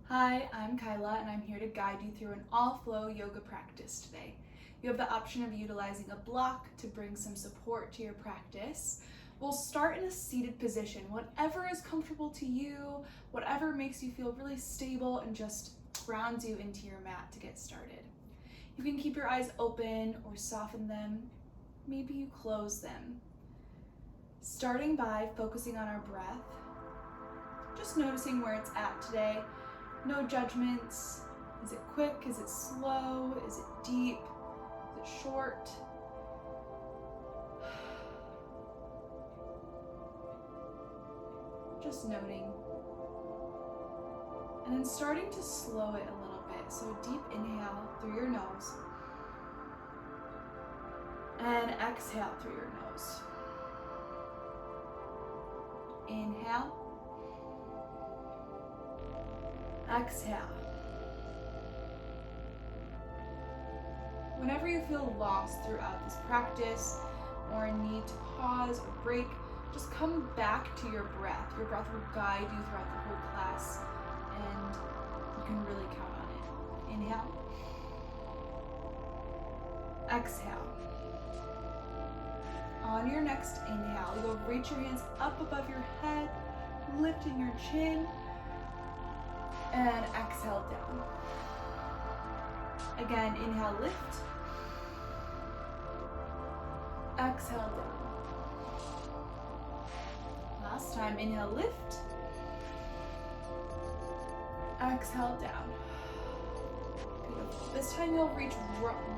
Hi, I'm Kyla and I'm here to guide you through an all-flow yoga practice today. You have the option of utilizing a block to bring some support to your practice. We'll start in a seated position, whatever is comfortable to you, whatever makes you feel really stable and just grounds you into your mat to get started. You can keep your eyes open or soften them. Maybe you close them. Starting by focusing on our breath, just noticing where it's at today. No judgments. Is it quick? Is it slow? Is it deep? Is it short? Just noting. And then starting to slow it a little bit. So deep inhale through your nose. And exhale through your nose. Inhale. Exhale. Whenever you feel lost throughout this practice or a need to pause or break, just come back to your breath. Your breath will guide you throughout the whole class and you can really count on it. Inhale. Exhale. On your next inhale, you'll reach your hands up above your head, lifting your chin, and exhale down. Again, inhale, lift. Exhale down. Last time, inhale, lift. Exhale down. Beautiful. This time you'll reach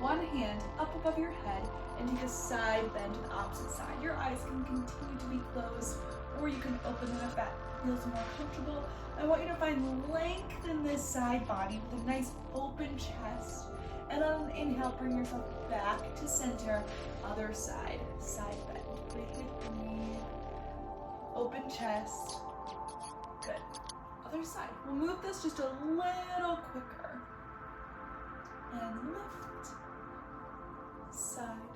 one hand up above your head and take a side bend to the opposite side. Your eyes can continue to be closed, or you can open them if that feels more comfortable. I want you to find length in this side body with a nice open chest. And on an inhale, bring yourself back to center. Other side, side bend. Breathe. Open chest. Good. Other side. We'll move this just a little quicker. And lift. Side.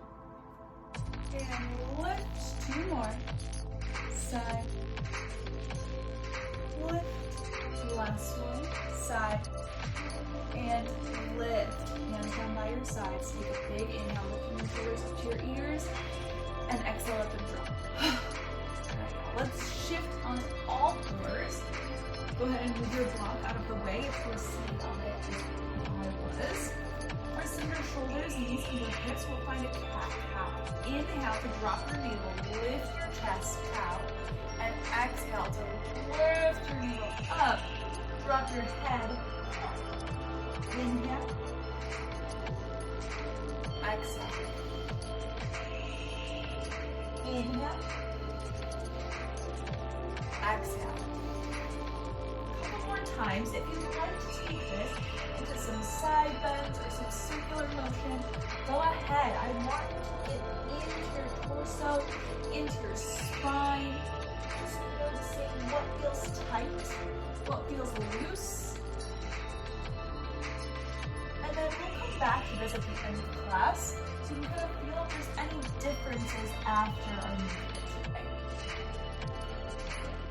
And lift. 2 more. Side. Lift. Last one. Side. And lift. Hands down by your sides. Take a big inhale, lifting your shoulders up to your ears. And exhale up and drop. Alright, let's shift on all fours. Go ahead and move your block out of the way if you're sitting on it as I was. Pressing your shoulders, knees, and your hips. We'll find a cat-cow. Inhale to drop your navel, lift your chest, cow. And exhale to lift your navel up. Drop your head. Inhale. Exhale. Inhale. Exhale. A couple more times. If you'd like to take this into some side bends or some circular motion, go ahead. I want you to get into your torso, into your spine. Just noticing what feels tight, what feels loose. And then we'll come back to this at the end of class, so you can kind of feel if there's any differences after our movement today.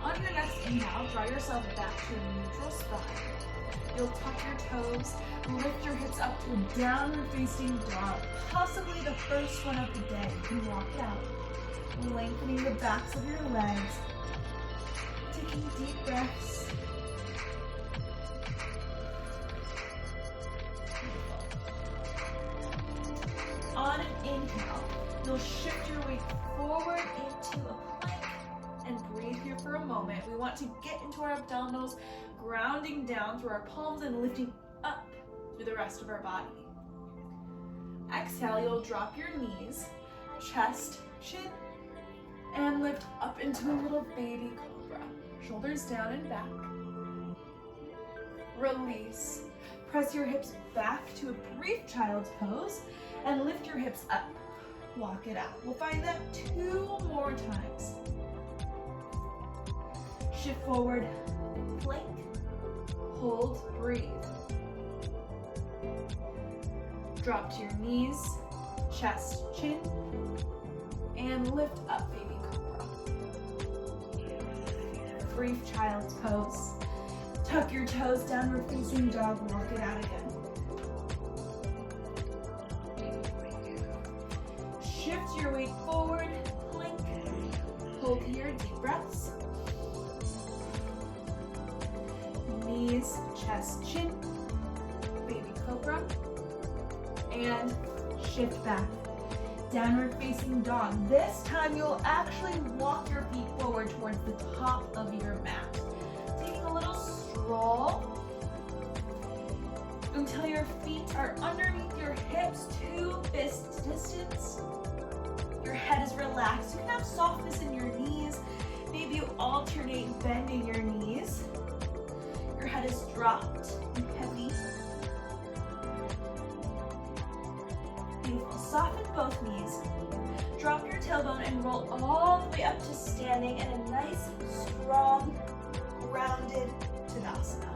On your next inhale, draw yourself back to a neutral spine. You'll tuck your toes, lift your hips up to a downward facing dog, possibly the first one of the day. You can walk it out, lengthening the backs of your legs, taking deep breaths. On an inhale, you'll shift your weight forward into a plank and breathe here for a moment. We want to get into our abdominals, grounding down through our palms and lifting up through the rest of our body. Exhale, you'll drop your knees, chest, chin, and lift up into a little baby cobra. Shoulders down and back. Release. Press your hips back to a brief child's pose and lift your hips up. Walk it out. We'll find that 2 more times. Shift forward, plank, hold, breathe. Drop to your knees, chest, chin, and lift up, baby cobra. Brief child's pose. Tuck your toes, downward facing dog, walk it out again. Shift your weight forward, plank. Hold here, deep breaths. Knees, chest, chin. Baby cobra. And shift back. Downward facing dog. This time you'll actually walk your feet forward towards the top of your mat. Taking a little stroll until your feet are underneath your hips, 2 fists distance. Your head is relaxed. You can have softness in your knees. Maybe you alternate bending your knees. Your head is dropped and heavy. Beautiful. Soften both knees. Drop your tailbone and roll all the way up to standing in a nice, strong, grounded Tadasana.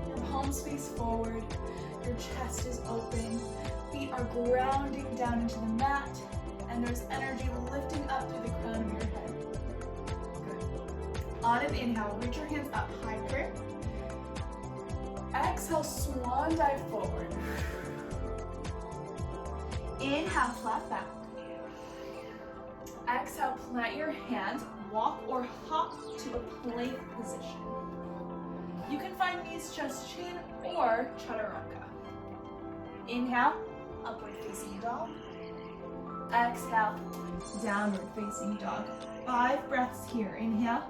Your palms face forward. Your chest is open. Feet are grounding down into the mat. And there's energy lifting up through the crown of your head. Good. On an inhale, reach your hands up, high prayer. Exhale, swan dive forward. Inhale, flat back. Exhale, plant your hands, walk or hop to a plank position. You can find knees, chest, chin, or chaturanga. Inhale, upward facing dog. Exhale, downward facing dog. 5 breaths here. Inhale.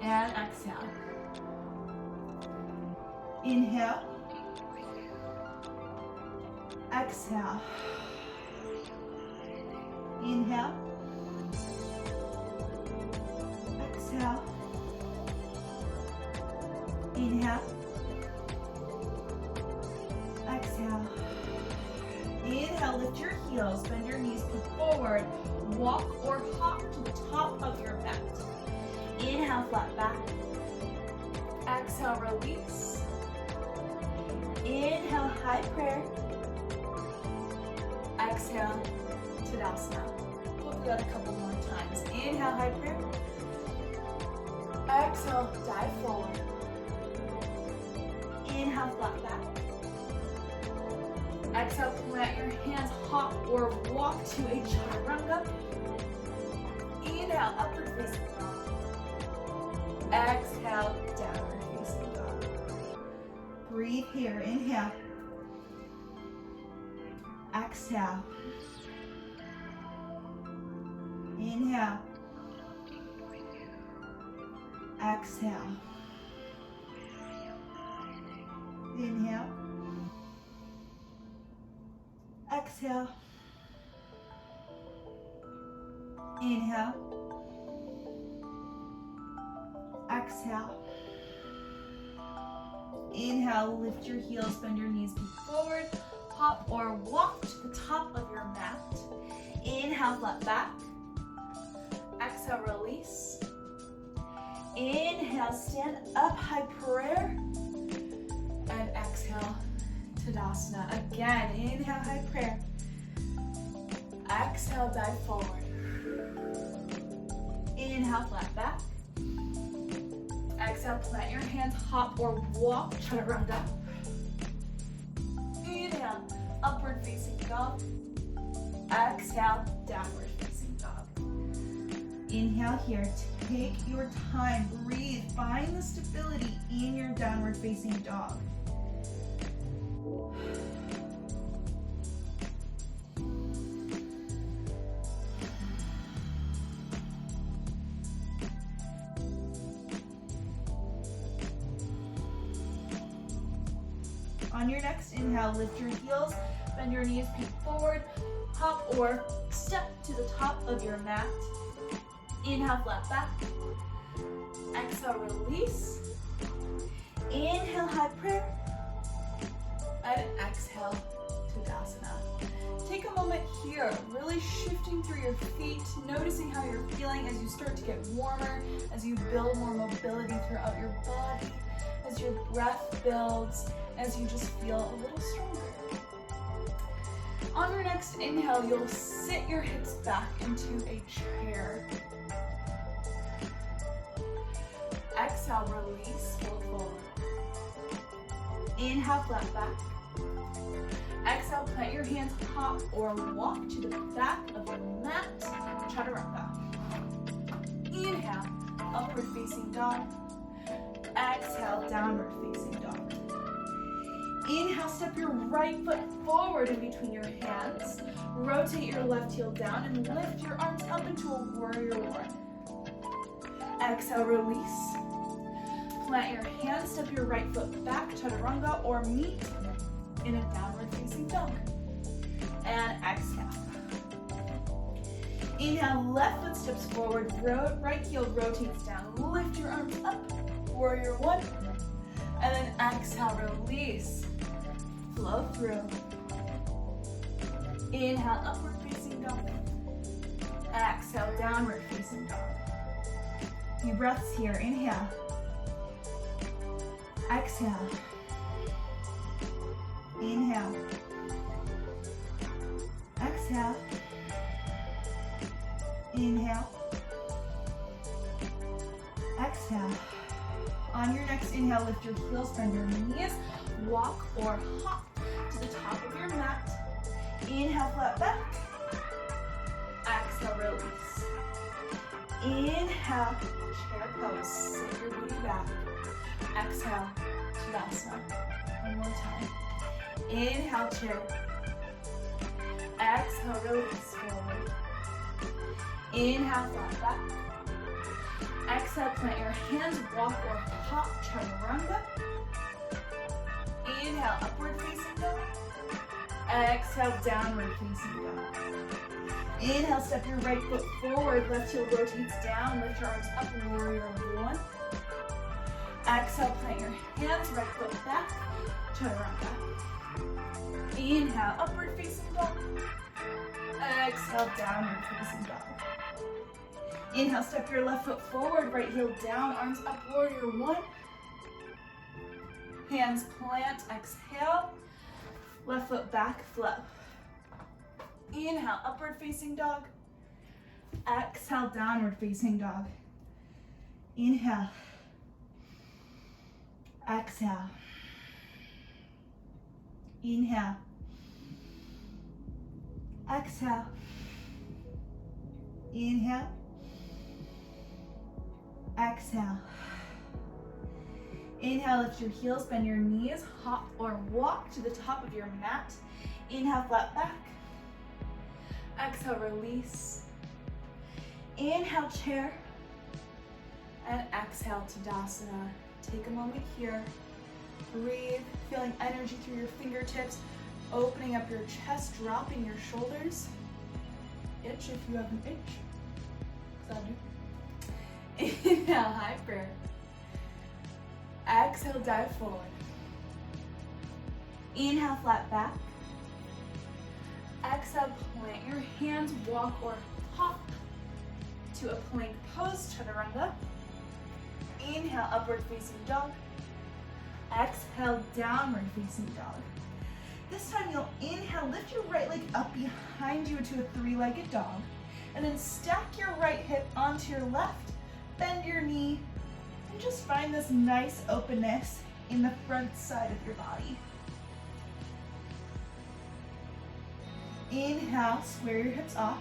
And exhale. Inhale. Exhale. Inhale. Exhale. Inhale. Exhale. Inhale, lift your heels, bend your knees, peek forward, walk or hop to the top of your mat. Inhale, flat back. Exhale, release. Inhale, high prayer. Exhale, Tadasana. We'll do that a couple more times. Inhale, high prayer. Exhale, dive forward. Inhale, flat back. Exhale, plant your hands, hop or walk to a chaturanga. Inhale, upward facing dog. Exhale, downward facing dog. Breathe here. Inhale. Exhale. Inhale. Exhale. Inhale. Exhale. Inhale. Exhale. Inhale, lift your heels, bend your knees, peek forward, hop or walk to the top of your mat. Inhale, flat back. Exhale, release. Inhale, stand up, high prayer. And exhale, Tadasana. Again, inhale, high prayer. Exhale, dive forward. Inhale, flat back. Exhale, plant your hands, hop or walk, chaturanga. Inhale, upward facing dog. Exhale, downward facing dog. Inhale here, take your time, breathe, find the stability in your downward facing dog. On your next inhale, lift your heels, bend your knees, peek forward, hop or step to the top of your mat. Inhale, flat back. Exhale, release. Inhale, high prayer. And exhale, Tadasana. Take a moment here, really shifting through your feet, noticing how you're feeling as you start to get warmer, as you build more mobility throughout your body, as your breath builds, as you just feel a little stronger. On your next inhale, you'll sit your hips back into a chair. Exhale. Exhale, release, fold forward. Inhale, flat back. Exhale, plant your hands, hop or walk to the back of your mat, chaturanga. Inhale, upward facing dog. Exhale, downward facing dog. Inhale, step your right foot forward in between your hands. Rotate your left heel down and lift your arms up into a warrior one. Exhale, release. Plant your hands, step your right foot back, chaturanga, or meet in a downward facing dog. And exhale. Inhale, left foot steps forward, right heel rotates down. Lift your arms up, warrior one. And then exhale, release. Flow through. Inhale, upward facing dog. Exhale, downward facing dog. Few breaths here. Inhale. Exhale. Inhale. Exhale. Inhale. Exhale. On your next inhale, lift your heels, bend your knees, walk or hop to the top of your mat. Inhale, flat back. Exhale, release. Inhale, chair pose. Sit your booty back. Exhale, Tadasana. One more time. Inhale, chair. Exhale, release forward. Inhale, flat back. Exhale, plant your hands, walk or hop, chaturanga. Inhale, upward facing dog. Exhale, downward facing dog. Inhale, step your right foot forward, left heel rotates down, lift your arms up, warrior one. Exhale, plant your hands, right foot back, chaturanga. Inhale, upward facing dog. Exhale, downward facing dog. Inhale, step your left foot forward, right heel down, arms up, warrior one. Hands plant, exhale. Left foot back, flow. Inhale, upward facing dog. Exhale, downward facing dog. Inhale. Exhale. Inhale. Exhale. Inhale. Exhale. Inhale, lift your heels, bend your knees, hop or walk to the top of your mat. Inhale, flat back. Exhale, release. Inhale, chair. And exhale, Tadasana. Take a moment here. Breathe, feeling energy through your fingertips, opening up your chest, dropping your shoulders. Itch if you have an itch. Because I do. Inhale, high prayer. Exhale, dive forward. Inhale, flat back. Exhale, plant your hands, walk or hop to a plank pose, chaturanga. Inhale, upward facing dog. Exhale, downward facing dog. This time you'll inhale, lift your right leg up behind you into a three-legged dog, and then stack your right hip onto your left, bend your knee, and just find this nice openness in the front side of your body. Inhale, square your hips off.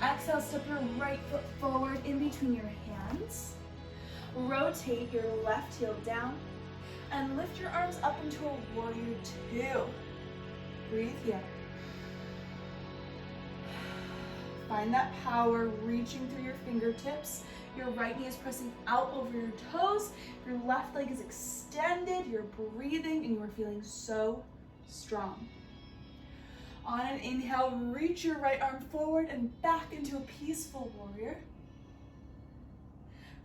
Exhale, step your right foot forward in between your hands. Rotate your left heel down and lift your arms up into a warrior two. Breathe here. Find that power reaching through your fingertips. Your right knee is pressing out over your toes. Your left leg is extended. You're breathing and you are feeling so strong. On an inhale, reach your right arm forward and back into a peaceful warrior.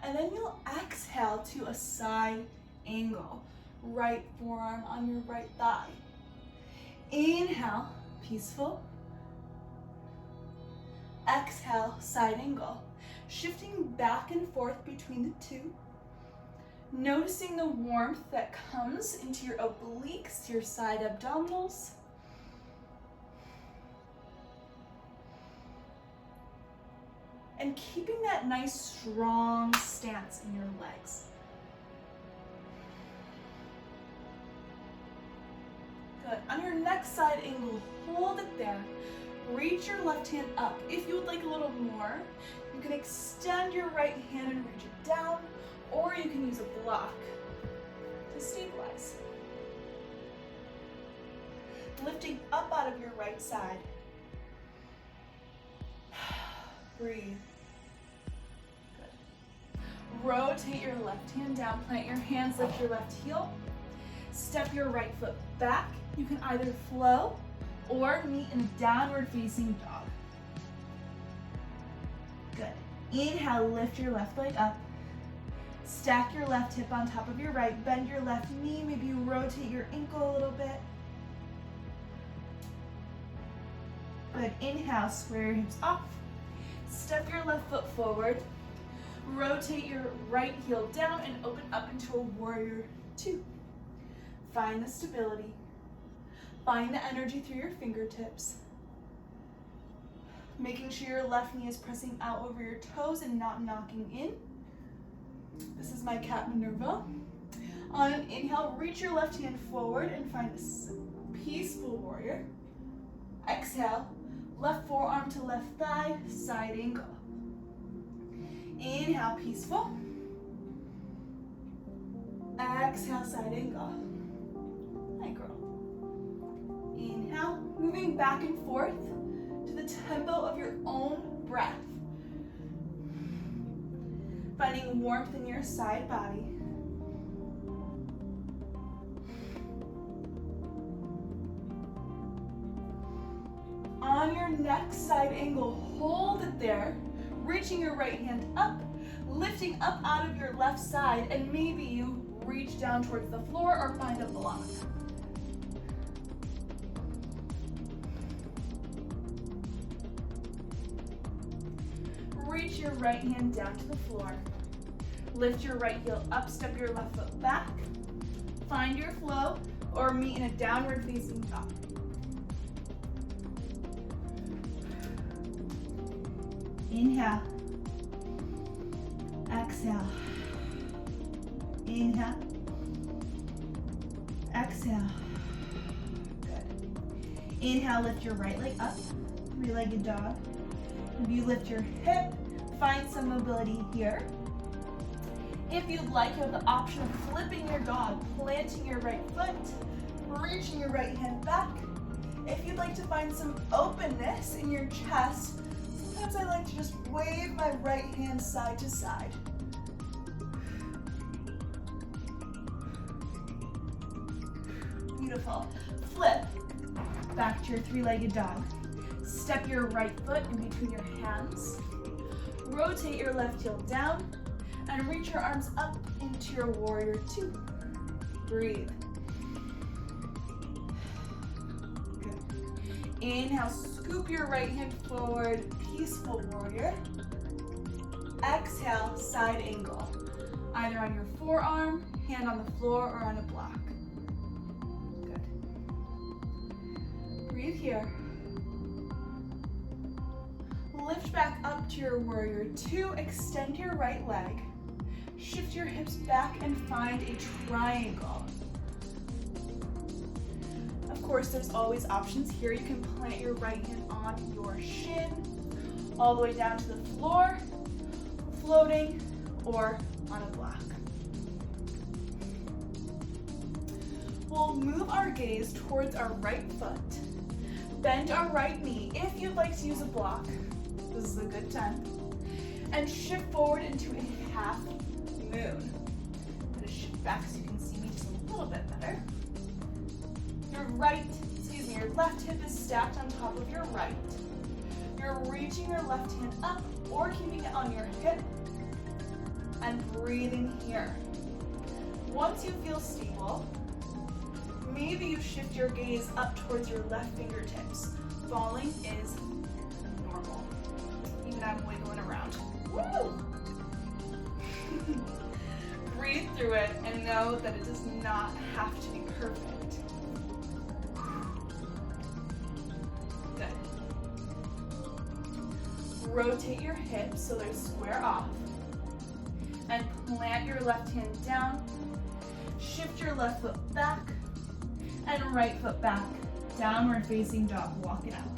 And then you'll exhale to a side angle. Right forearm on your right thigh. Inhale, peaceful. Exhale, side angle. Shifting back and forth between the two. Noticing the warmth that comes into your obliques, your side abdominals. And keeping that nice strong stance in your legs. Good. On your next side angle, hold it there. Reach your left hand up. If you would like a little more, you can extend your right hand and reach it down, or you can use a block to stabilize. Lifting up out of your right side. Breathe. Good. Rotate your left hand down, plant your hands, lift your left heel. Step your right foot back. You can either flow or meet in a downward facing dog. Good. Inhale, lift your left leg up. Stack your left hip on top of your right. Bend your left knee. Maybe you rotate your ankle a little bit. Good. Inhale, square your hips off. Step your left foot forward. Rotate your right heel down and open up into a warrior two. Find the stability. Find the energy through your fingertips. Making sure your left knee is pressing out over your toes and not knocking in. This is my cat Minerva. On an inhale, reach your left hand forward and find a peaceful warrior. Exhale, left forearm to left thigh, side angle. Inhale, peaceful. Exhale, side angle. Hi, girl. Inhale, moving back and forth to the tempo of your own breath. Finding warmth in your side body. On your next side angle, hold it there, reaching your right hand up, lifting up out of your left side, and maybe you reach down towards the floor or find a block. Reach your right hand down to the floor. Lift your right heel up, step your left foot back. Find your flow or meet in a downward facing dog. Inhale. Exhale. Inhale. Exhale. Good. Inhale, lift your right leg up, three-legged dog. Maybe you lift your hip, find some mobility here. If you'd like, you have the option of flipping your dog, planting your right foot, reaching your right hand back. If you'd like to find some openness in your chest, sometimes I like to just wave my right hand side to side. Beautiful. Flip back to your three-legged dog. Step your right foot in between your hands. Rotate your left heel down and reach your arms up into your warrior two. Breathe. Good. Inhale, scoop your right hand forward, peaceful warrior. Exhale, side angle. Either on your forearm, hand on the floor, or on a block. Good. Breathe here. Lift back up to your warrior two, extend your right leg. Shift your hips back and find a triangle. Of course, there's always options here. You can plant your right hand on your shin, all the way down to the floor, floating, or on a block. We'll move our gaze towards our right foot. Bend our right knee. If you'd like to use a block, this is a good time. And shift forward into a half moon. I'm going to shift back so you can see me just a little bit better. Your left hip is stacked on top of your right. You're reaching your left hand up or keeping it on your hip and breathing here. Once you feel stable, maybe you shift your gaze up towards your left fingertips. Falling is normal. Even I'm wiggling around. Woo! Breathe through it and know that it does not have to be perfect. Good. Rotate your hips so they square off. And plant your left hand down. Shift your left foot back And right foot back, downward facing dog, walk it out.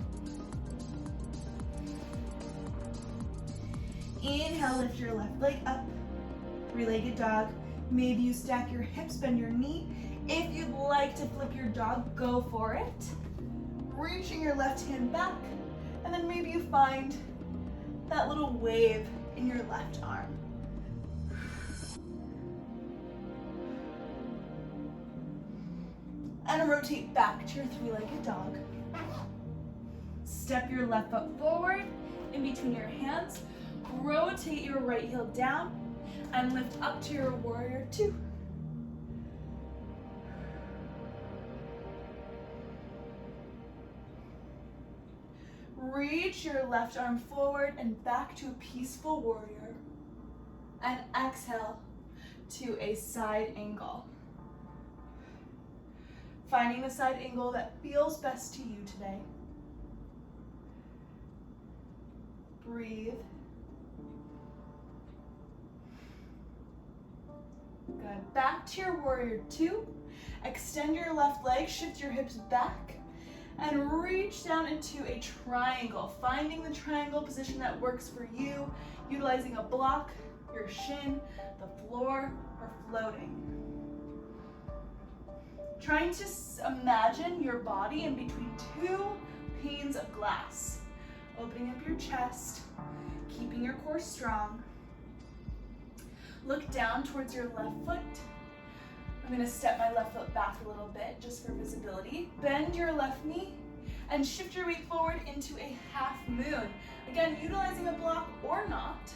Inhale, lift your left leg up, three-legged dog. Maybe you stack your hips, bend your knee. If you'd like to flip your dog, go for it. Reaching your left hand back, and then maybe you find that little wave in your left arm. And rotate back to your three-legged dog. Step your left foot forward in between your hands. Rotate your right heel down and lift up to your warrior two. Reach your left arm forward and back to a peaceful warrior. And exhale to a side angle. Finding the side angle that feels best to you today. Breathe. Good. Back to your warrior two. Extend your left leg, shift your hips back, and reach down into a triangle. Finding the triangle position that works for you, utilizing a block, your shin, the floor, or floating. Trying to imagine your body in between two panes of glass. Opening up your chest, keeping your core strong. Look down towards your left foot. I'm gonna step my left foot back a little bit just for visibility. Bend your left knee and shift your weight forward into a half moon. Again, utilizing a block or not.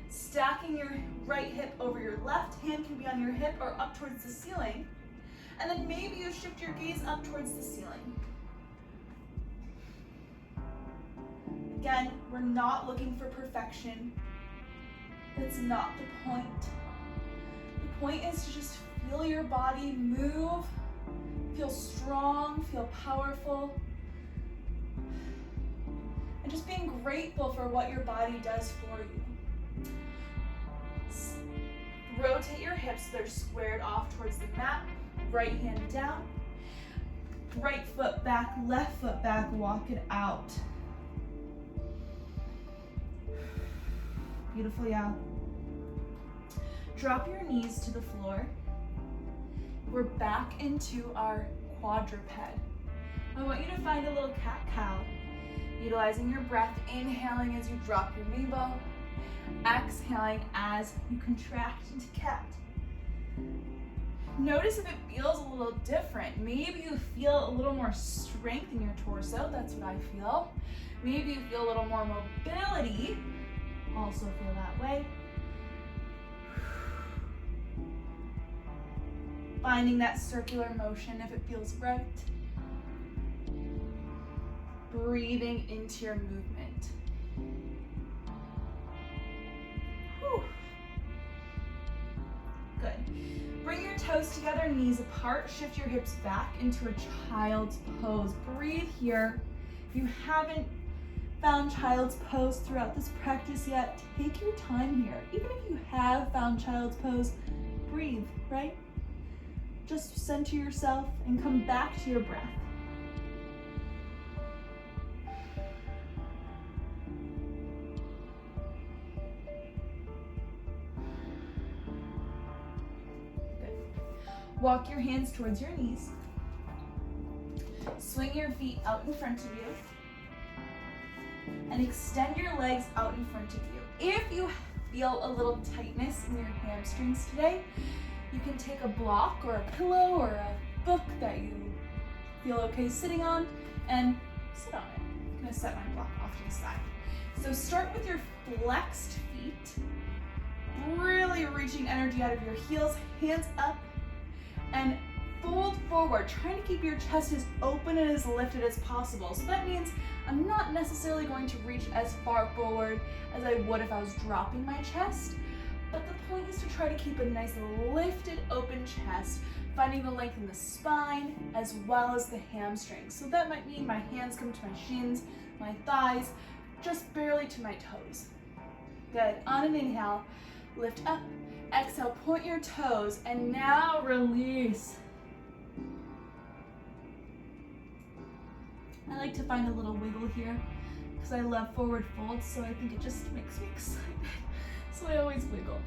Stacking your right hip over your left, hand can be on your hip or up towards the ceiling. And then maybe you shift your gaze up towards the ceiling. Again, we're not looking for perfection. That's not the point. The point is to just feel your body move, feel strong, feel powerful, and just being grateful for what your body does for you. Rotate your hips so they're squared off towards the mat. Right hand down. Right foot back, left foot back, walk it out. Beautifully out. Drop your knees to the floor. We're back into our quadruped. I want you to find a little cat-cow, utilizing your breath, inhaling as you drop your knee bone, exhaling as you contract into cat. Notice if it feels a little different. Maybe you feel a little more strength in your torso. That's what I feel. Maybe you feel a little more mobility. Also feel that way. Finding that circular motion if it feels right. Breathing into your movement. Whew. Good. Bring your toes together, knees apart. Shift your hips back into a child's pose. Breathe here. If you haven't found child's pose throughout this practice yet, take your time here. Even if you have found child's pose, breathe, right? Just center yourself and come back to your breath. Good. Walk your hands towards your knees. Swing your feet out in front of you. And extend your legs out in front of you. If you feel a little tightness in your hamstrings today, you can take a block or a pillow or a book that you feel okay sitting on and sit on it. I'm gonna set my block off to the side. So start with your flexed feet, really reaching energy out of your heels, hands up, and fold forward, trying to keep your chest as open and as lifted as possible. So that means I'm not necessarily going to reach as far forward as I would if I was dropping my chest, but the point is to try to keep a nice lifted open chest, finding the length in the spine as well as the hamstrings. So that might mean my hands come to my shins, my thighs, just barely to my toes. Good. On an inhale, lift up. Exhale, point your toes, and now release. like to find a little wiggle here because I love forward folds, so I think it just makes me excited. So I always wiggle.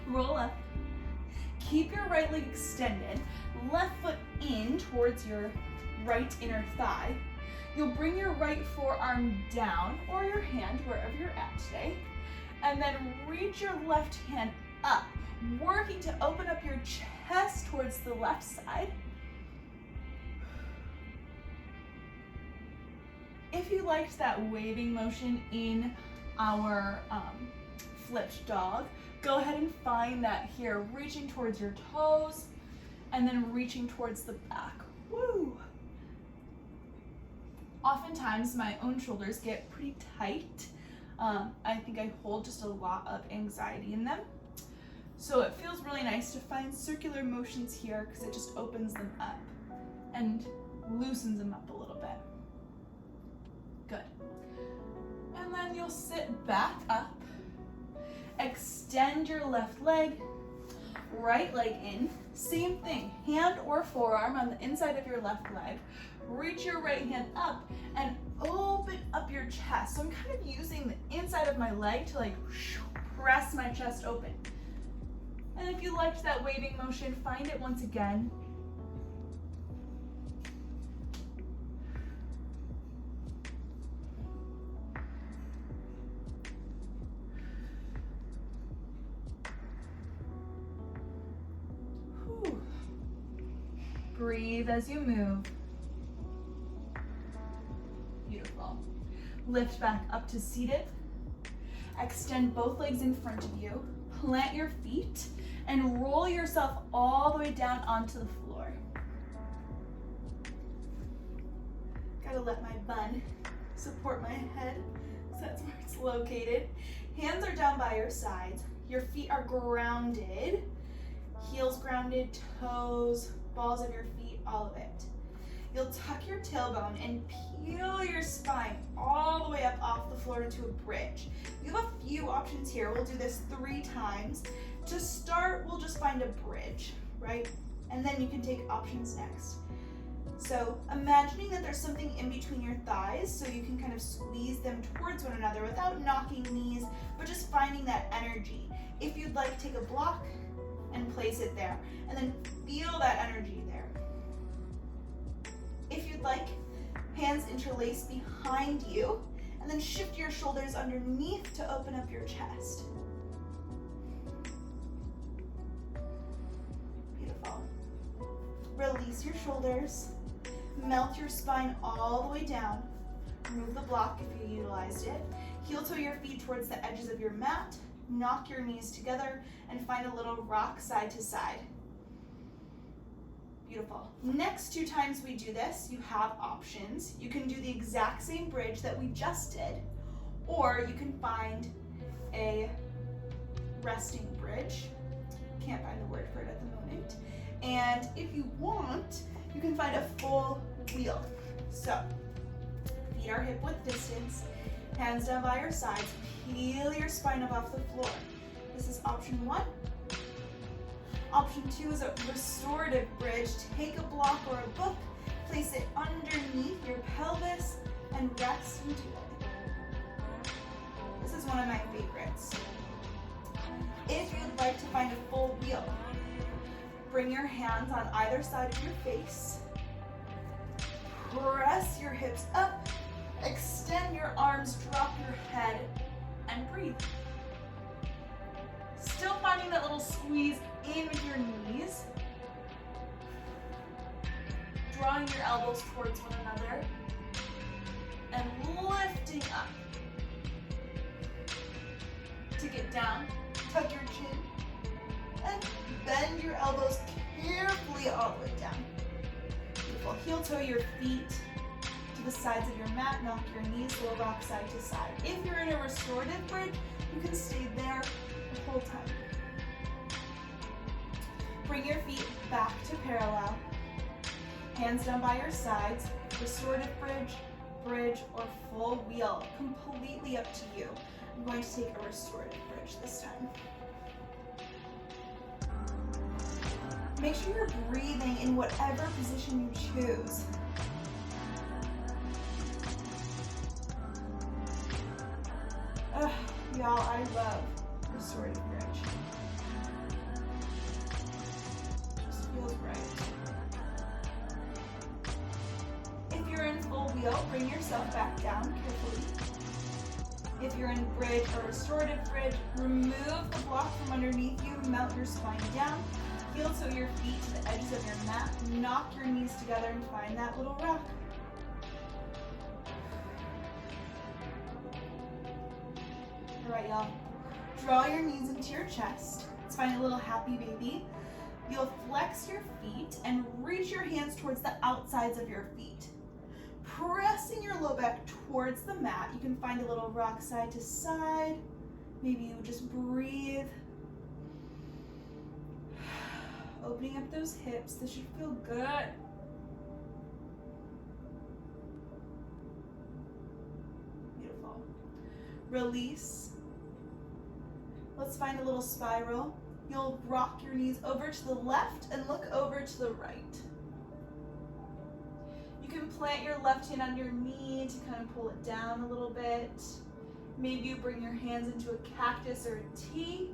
Roll up. Keep your right leg extended, left foot in towards your right inner thigh. You'll bring your right forearm down, or your hand, wherever you're at today, and then reach your left hand up, working to open up your chest towards the left side. If you liked that waving motion in our flipped dog, go ahead and find that here, reaching towards your toes and then reaching towards the back. Woo! Oftentimes my own shoulders get pretty tight. I think I hold just a lot of anxiety in them. So it feels really nice to find circular motions here because it just opens them up and loosens them up a little bit. Good. And then you'll sit back up. Extend your left leg, right leg in. Same thing, hand or forearm on the inside of your left leg. Reach your right hand up and open up your chest. So I'm kind of using the inside of my leg to like press my chest open. And if you liked that waving motion, find it once again. Breathe as you move. Beautiful. Lift back up to seated. Extend both legs in front of you. Plant your feet and roll yourself all the way down onto the floor. Gotta let my bun support my head, so that's where it's located. Hands are down by your sides. Your feet are grounded. Heels grounded, toes, balls of your feet, all of it. You'll tuck your tailbone and peel your spine all the way up off the floor into a bridge. You have a few options here. We'll do this 3 times. To start, we'll just find a bridge, right? And then you can take options next. So imagining that there's something in between your thighs so you can kind of squeeze them towards one another without knocking knees, but just finding that energy. If you'd like, take a block and place it there, and then feel that energy there. If you'd like, hands interlace behind you, and then shift your shoulders underneath to open up your chest. Beautiful. Release your shoulders, melt your spine all the way down. Remove the block if you utilized it. Heel toe your feet towards the edges of your mat. Knock your knees together and find a little rock side to side. Beautiful. Next 2 times we do this, you have options. You can do the exact same bridge that we just did, or you can find a resting bridge. Can't find the word for it at the moment. And if you want, you can find a full wheel. So, feet are hip width distance, hands down by your sides, peel your spine up off the floor. This is option 1. Option 2 is a restorative bridge. Take a block or a book, place it underneath your pelvis, and rest into it. This is one of my favorites. If you'd like to find a full wheel, bring your hands on either side of your face. Press your hips up, extend your arms, drop your head, and breathe. Still finding that little squeeze in with your knees. Drawing your elbows towards one another. And lifting up. To get down, tuck your chin. And bend your elbows carefully all the way down. Beautiful. Heel toe your feet to the sides of your mat. Knock your knees, low rock side to side. If you're in a restorative bridge, you can stay there the whole time. Bring your feet back to parallel. Hands down by your sides. Restorative bridge, bridge, or full wheel. Completely up to you. I'm going to take a restorative bridge this time. Make sure you're breathing in whatever position you choose. Y'all, I love restorative bridge. Just feels right. If you're in full wheel, bring yourself back down carefully. If you're in bridge or restorative bridge, remove the block from underneath you, melt your spine down, heel toe your feet to the edges of your mat, knock your knees together and find that little rock. All right, y'all. Draw your knees into your chest. Let's find a little happy baby. You'll flex your feet and reach your hands towards the outsides of your feet. Pressing your low back towards the mat, you can find a little rock side to side. Maybe you just breathe. Opening up those hips. This should feel good. Beautiful. Release. Let's find a little spiral. You'll rock your knees over to the left and look over to the right. You can plant your left hand on your knee to kind of pull it down a little bit. Maybe you bring your hands into a cactus or a T.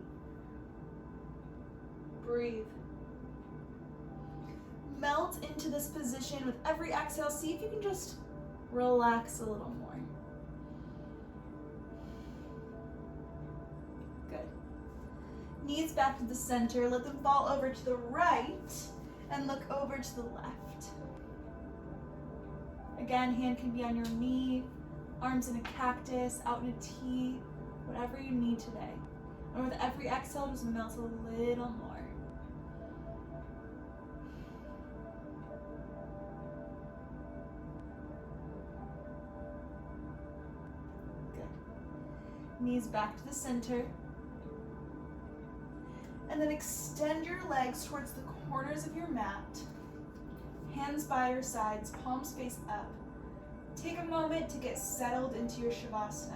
Breathe. Melt into this position with every exhale. See if you can just relax a little more. Good. Knees back to the center. Let them fall over to the right and look over to the left. Again, hand can be on your knee, arms in a cactus, out in a T, whatever you need today. And with every exhale, just melt a little more. Good. Knees back to the center. And then extend your legs towards the corners of your mat. Hands by your sides, palms face up. Take a moment to get settled into your Shavasana.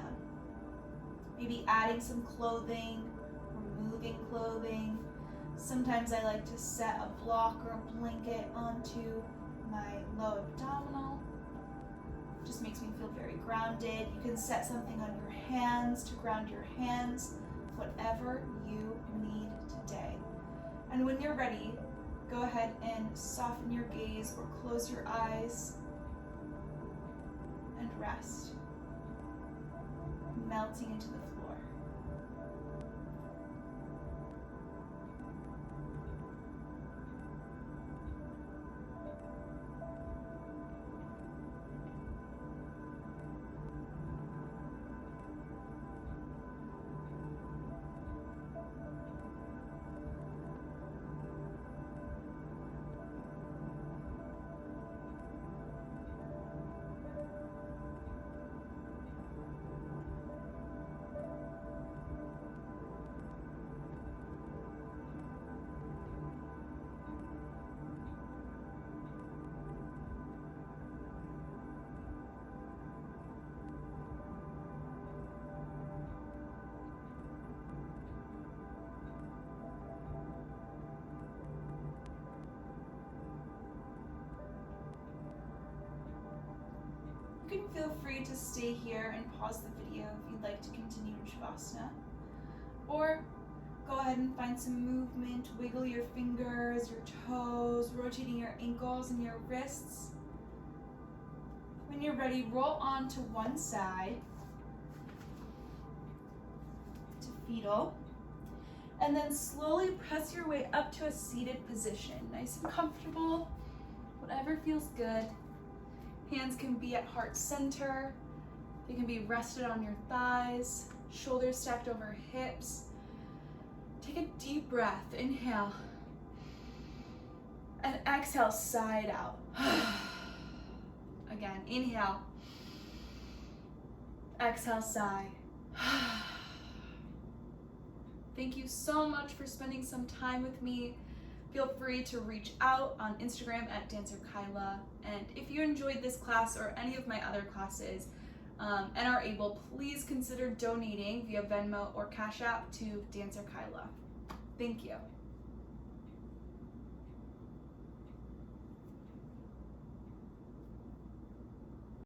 Maybe adding some clothing, removing clothing. Sometimes I like to set a block or a blanket onto my low abdominal. Just makes me feel very grounded. You can set something on your hands to ground your hands, whatever you need today. And when you're ready, go ahead and soften your gaze or close your eyes and rest, melting into the floor. You can feel free to stay here and pause the video if you'd like to continue in Shavasana. Or go ahead and find some movement, wiggle your fingers, your toes, rotating your ankles and your wrists. When you're ready, roll on to one side to fetal. And then slowly press your way up to a seated position. Nice and comfortable, whatever feels good. Hands can be at heart center. They can be rested on your thighs, shoulders stacked over hips. Take a deep breath, inhale. And exhale, side out. Again, inhale. Exhale, sigh. Thank you so much for spending some time with me. Feel free to reach out on Instagram at Dancer Kyla. And if you enjoyed this class or any of my other classes and are able, please consider donating via Venmo or Cash App to Dancer Kyla. Thank you.